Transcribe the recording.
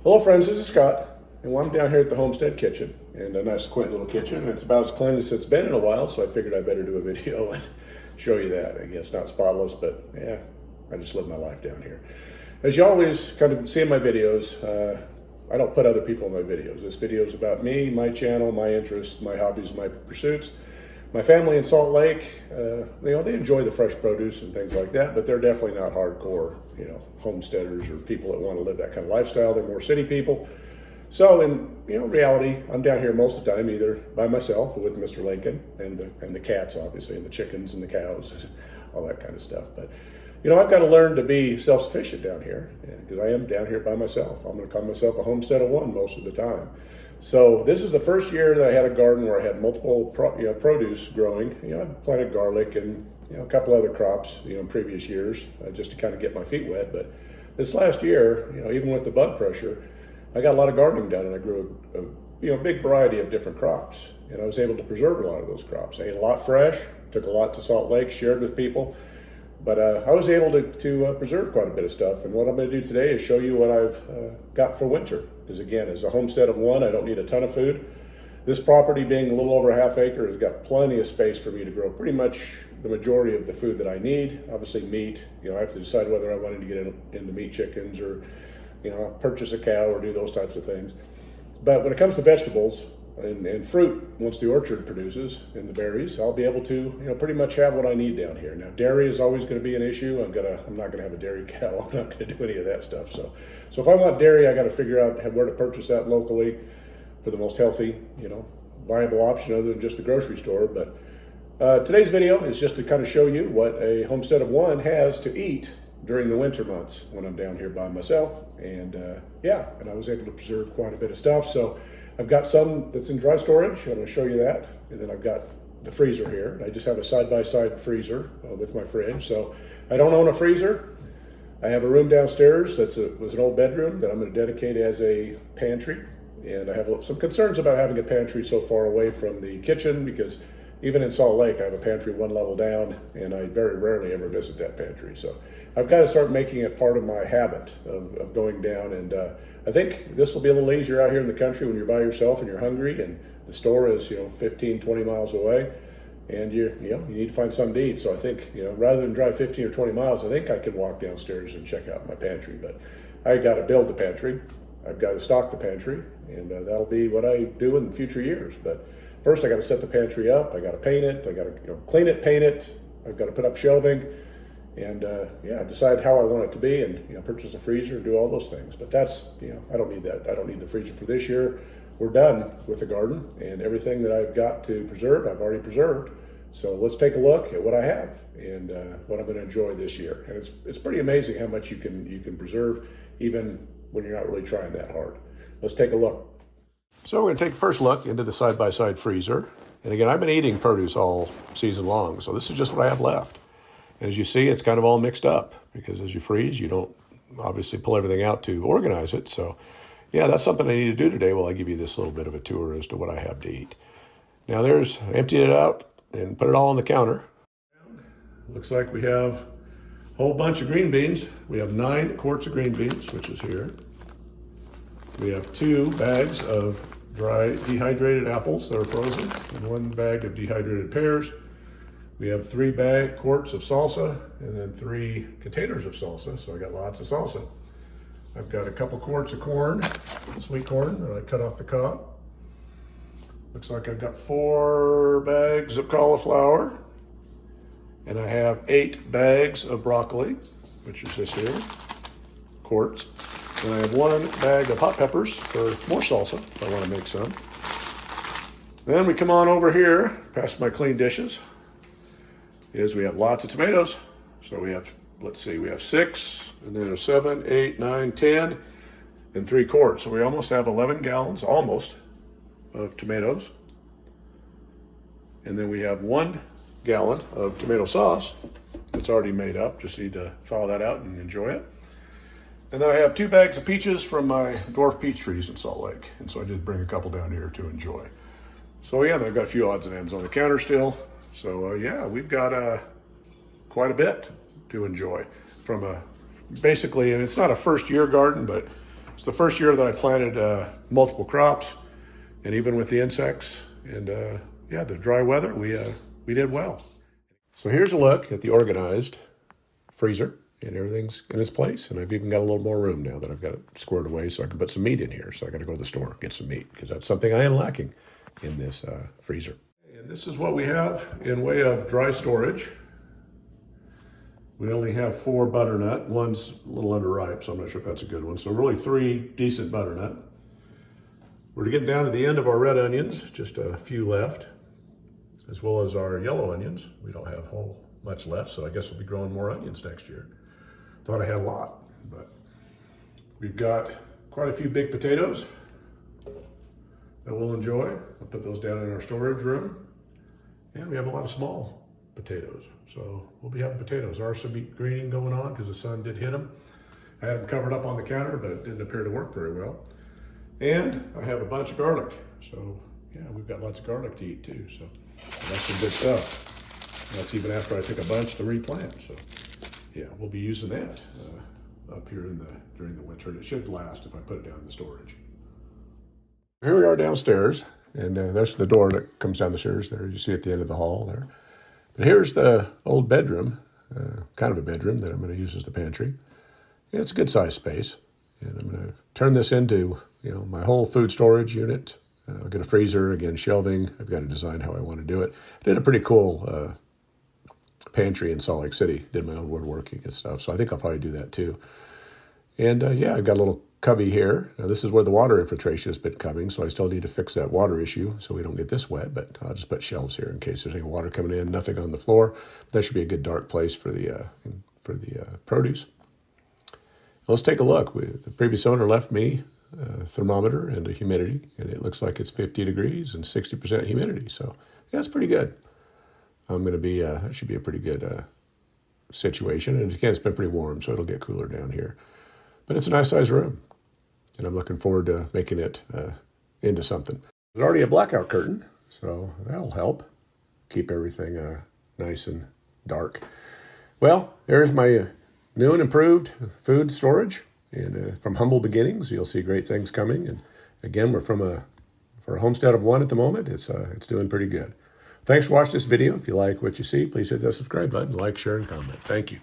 Hello friends, this is Scott, and I'm down here at the Homestead kitchen, and a nice quaint little kitchen. It's about as clean as it's been in a while, so I figured I better do a video and show you that. I guess not spotless, but yeah, I just live my life down here. As you always kind of see in my videos, I don't put other people in my videos. This video is about me, my channel, my interests, my hobbies, my pursuits. My family in Salt Lake, they enjoy the fresh produce and things like that, but they're definitely not hardcore, homesteaders or people that want to live that kind of lifestyle. They're more city people. So in reality, I'm down here most of the time, either by myself or with Mr. Lincoln and the cats, obviously, and the chickens and the cows, all that kind of stuff. But I've got to learn to be self-sufficient down here because I am down here by myself. I'm going to call myself a homestead of one most of the time. So this is the first year that I had a garden where I had multiple produce growing. I've planted garlic and a couple other crops in previous years just to kind of get my feet wet. But this last year, even with the bug pressure, I got a lot of gardening done, and I grew a big variety of different crops, and I was able to preserve a lot of those crops. I ate a lot fresh, took a lot to Salt Lake, shared with people. But I was able to preserve quite a bit of stuff, and what I'm going to do today is show you what I've got for winter. Because again, as a homestead of one, I don't need a ton of food. This property, being a little over a half acre, has got plenty of space for me to grow pretty much the majority of the food that I need. Obviously meat, I have to decide whether I wanted to get into meat chickens or purchase a cow or do those types of things. But when it comes to vegetables and fruit, once the orchard produces and the berries, I'll be able to pretty much have what I need down here. Now dairy is always going to be an issue. I'm not going to have a dairy cow. I'm not going to do any of that stuff. So if I want dairy, I got to figure out where to purchase that locally for the most healthy, viable option other than just the grocery store. But today's video is just to kind of show you what a homestead of one has to eat during the winter months when I'm down here by myself. And and I was able to preserve quite a bit of stuff. So I've got some that's in dry storage. I'm going to show you that. And then I've got the freezer here. I just have a side-by-side freezer with my fridge. So I don't own a freezer. I have a room downstairs was an old bedroom that I'm going to dedicate as a pantry. And I have some concerns about having a pantry so far away from the kitchen because even in Salt Lake, I have a pantry one level down, and I very rarely ever visit that pantry. So I've got to start making it part of my habit of going down. And I think this will be a little easier out here in the country when you're by yourself and you're hungry, and the store is 15, 20 miles away, and you need to find something to eat. So I think rather than drive 15 or 20 miles, I think I can walk downstairs and check out my pantry. But I got to build the pantry. I've got to stock the pantry, and that'll be what I do in future years. But first, I got to set the pantry up. I got to paint it. I got to clean it, paint it. I've got to put up shelving, and decide how I want it to be, and purchase a freezer and do all those things. But that's I don't need that. I don't need the freezer for this year. We're done with the garden, and everything that I've got to preserve, I've already preserved. So let's take a look at what I have and what I'm going to enjoy this year. And it's pretty amazing how much you can preserve, even when you're not really trying that hard. Let's take a look. So we're going to take the first look into the side-by-side freezer. And again, I've been eating produce all season long, so this is just what I have left. And as you see, it's kind of all mixed up because as you freeze, you don't obviously pull everything out to organize it. So yeah, that's something I need to do today while I give you this little bit of a tour as to what I have to eat. Now empty it out and put it all on the counter. Looks like we have a whole bunch of green beans. We have 9 quarts of green beans, which is here. We have 2 bags of dry dehydrated apples that are frozen and 1 bag of dehydrated pears. We have 3 quarts of salsa and then 3 containers of salsa. So I got lots of salsa. I've got a couple quarts of corn, sweet corn, that I cut off the cob. Looks like I've got 4 bags of cauliflower. And I have 8 bags of broccoli, which is this here, quarts. And I have 1 bag of hot peppers for more salsa, if I want to make some. Then we come on over here, past my clean dishes, we have lots of tomatoes. So we have, we have 6, and then 7, 8, 9, 10, and 3 quarts. So we almost have 11 gallons, almost, of tomatoes. And then we have 1 gallon of tomato sauce that's already made up. Just need to thaw that out and enjoy it. And then I have 2 bags of peaches from my dwarf peach trees in Salt Lake. And so I did bring a couple down here to enjoy. So yeah, I've got a few odds and ends on the counter still. So yeah, we've got quite a bit to enjoy from basically, and it's not a first year garden, but It's the first year that I planted multiple crops, and even with the insects and yeah, the dry weather, we did well. So here's a look at the organized freezer, and everything's in its place. And I've even got a little more room now that I've got it squared away so I can put some meat in here. So I got to go to the store, get some meat, because that's something I am lacking in this freezer. And this is what we have in way of dry storage. We only have 4 butternut. One's a little underripe, so I'm not sure if that's a good one. So really 3 decent butternut. We're getting down to the end of our red onions, just a few left, as well as our yellow onions. We don't have much left, so I guess we'll be growing more onions next year. Thought I had a lot, but we've got quite a few big potatoes that we'll enjoy. I'll put those down in our storage room. And we have a lot of small potatoes, so we'll be having potatoes. There are some greening going on because the sun did hit them. I had them covered up on the counter, but it didn't appear to work very well. And I have a bunch of garlic, so yeah, we've got lots of garlic to eat too, so that's some good stuff. That's even after I took a bunch to replant, so yeah, we'll be using that up here during the winter, and it should last if I put it down in the storage. Here we are downstairs, and there's the door that comes down the stairs there. You see at the end of the hall there. But here's the old bedroom, kind of a bedroom that I'm going to use as the pantry. Yeah, it's a good sized space, and I'm going to turn this into my whole food storage unit. I'll get a freezer, again, shelving. I've got to design how I want to do it. I did a pretty cool pantry in Salt Lake City, did my own woodworking and stuff, so I think I'll probably do that too. And yeah, I've got a little cubby here. Now this is where the water infiltration has been coming, so I still need to fix that water issue so we don't get this wet, but I'll just put shelves here in case there's any water coming in, nothing on the floor. But that should be a good dark place for the produce. Let's take a look. The previous owner left me a thermometer and a humidity, and it looks like it's 50 degrees and 60% humidity, so yeah, it's pretty good. I'm going to be, that should be a pretty good situation. And again, it's been pretty warm, so it'll get cooler down here. But it's a nice size room, and I'm looking forward to making it into something. There's already a blackout curtain, so that'll help keep everything nice and dark. Well, there's my new and improved food storage, and from humble beginnings, you'll see great things coming. And again, we're for a homestead of 1 at the moment. It's doing pretty good. Thanks for watching this video. If you like what you see, please hit that subscribe button, like, share, and comment. Thank you.